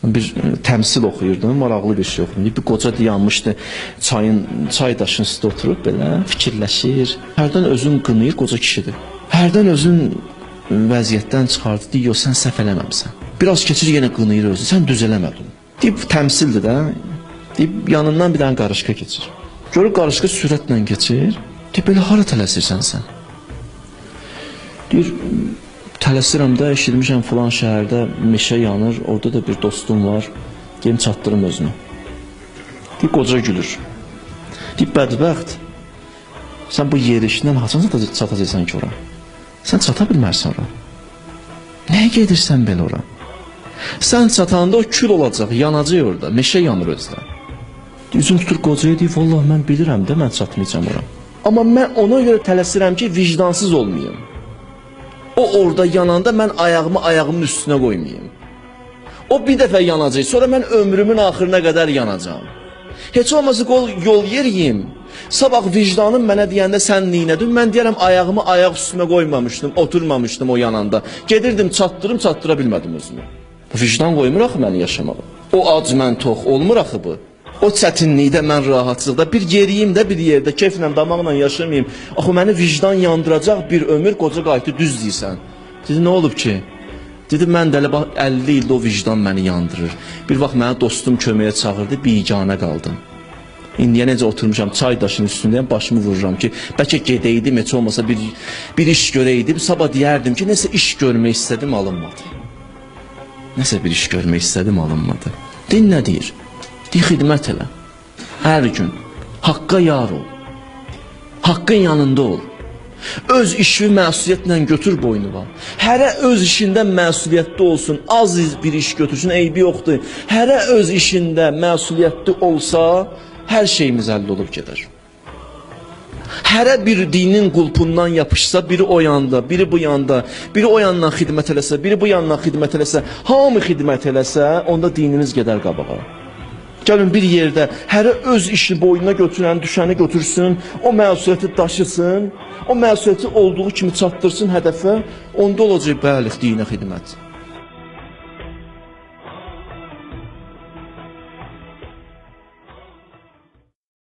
Bir təmsil oxuyurdum, maraqlı bir şey oxuyurdum. Bir qoca dayanmışdı, çay daşının üstə oturub belə fikirləşir. Hərdən özün qınayır, qoca kişidir. Hərdən özün vəziyyətdən çıxardı, deyir, sən səhv eləməmsən. Biraz keçir, yenə qınayır özünü, sən düz eləmədin. Deyib, təmsildir də, deyib, yanından bir dənə qarışqa keçir. Görür, qarışqa sürətlə keçir, deyib, belə hara tələsirsən sən? Deyir, tələsirəm də, eşitmişəm filan şəhərdə meşə yanır, orada da bir dostum var, gelin çatdırım özünü. Deyib, qoca gülür. Deyib, bədbəxt, sən bu yer işindən haçan çatacaqsan ki ora? Sən çata bilmərsən ora. Nəyə gedirsən belə ora? Sən çatanda o kül olacaq, yanacaq orada, meşə yanır özdə. Üzün tutur qocaya, deyib, vallahi mən bilirəm də, mən çatmayacam ora. Amma mən ona görə tələsirəm ki, vicdansız olmayayım. O orada yananda mən ayağımı ayağımın üstünə qoymayayım. O bir dəfə yanacaq, sonra mən ömrümün axırına qədər yanacağım. Heç olmasa yol yeriyim. Sabah vicdanım mənə deyəndə sən neynədin? Mən deyərəm ayağımı ayaq üstümə qoymamışdım, oturmamışdım o yananda. Gedirdim, çatdıra bilmədim özümü. Vicdan qoymur axı məni yaşamağa. O ac mən tox olmur axı bu. O çətinlikdə, mən rahatçılıqda bir yeriyim də bir yerdə, keyflə, damaqla yaşamayayım. Axı məni vicdan yandıracaq bir ömür, qoca qayıtı düz deyirsən. Dedi, nə olub ki? Dedi, mən də 50 ildə o vicdan məni yandırır. Bir vaxt mənə dostum köməyə çağırdı, biganə qaldım. İndiyə necə oturmuşam, çay daşının üstündəyəm, başımı vururam ki, bəlkə gedəydim, heç olmasa bir iş görəydim, sabah deyərdim ki, nəsə iş görmək istədim, alınmadı. Nəsə bir iş görmək istədim, alınmadı. Din nə deyir? Deyir, xidmət elə. Hər gün haqqa yar ol. Haqqın yanında ol. Öz işini məsuliyyətlə götür boynuna. Hərə öz işində məsuliyyətli olsun. Az bir iş götürsün, eybi yoxdur. Hərə öz işində məsuliyyətli olsa, hər şeyimiz əldə olub gedər. Hərə bir dinin qulpundan yapışsa, biri o yanda, biri bu yanda, biri o yandan xidmət eləsə, biri bu yandan xidmət eləsə, hamı xidmət eləsə, onda dinimiz gedər qabağa. Gəlin bir yerdə hərə öz işini boynuna götürən, düşəni götürsün, o məsuliyyəti daşısın, o məsuliyyəti olduğu kimi çatdırsın hədəfə, onda olacaq bəli, dinə xidmət.